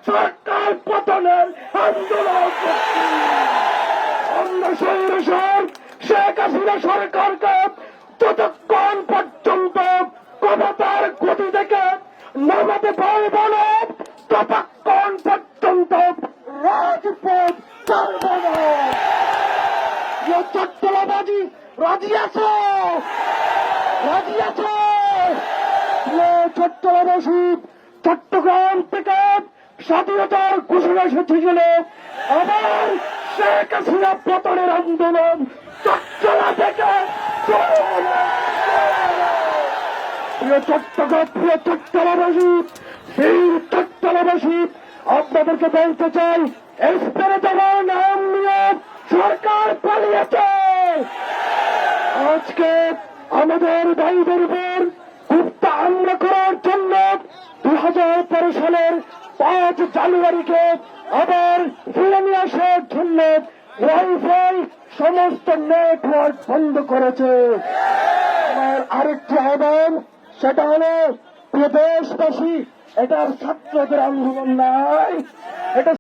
সরকার পতনের আন্দোলন করছি। আমরা সৈন্যসর শেখ হাসিনা সরকারকে ততক্ষণ পর্যন্ত ক্ষমতার গতি থেকে নামাতে পারব না, ততক্ষণ পর্যন্ত রাজপথ ছাড়ব না। চট্টলাবাজি রাজি আছো? রাজি আছো? চট্টলাবাসী চট্টগ্রাম থেকে স্বাধীনতার ঘোষণা এসেছিল, আবার শেখ হাসিনা পতনের আন্দোলন চট্টলা থেকে চট্টলাবাসী, সেই চট্টলাবাসী আপনাদেরকে বলতে চাই, এসপেরে দেওয়ার নাম নিয়ে সরকার পালিয়েছে। আজকে আমাদের ভাইদের উপর গুপ্তা হামলা করার জন্য 2013 সালের 5 জানুয়ারিকে আবার ফিরে নিয়ে আসার জন্য ওয়াইফাই সমস্ত নেটওয়ার্ক বন্ধ করেছে। আমার আরেকটি আহ্বান, সেটা হলো প্রিয় দেশবাসী, এটার ছাত্রদের আন্দোলন নাই, এটা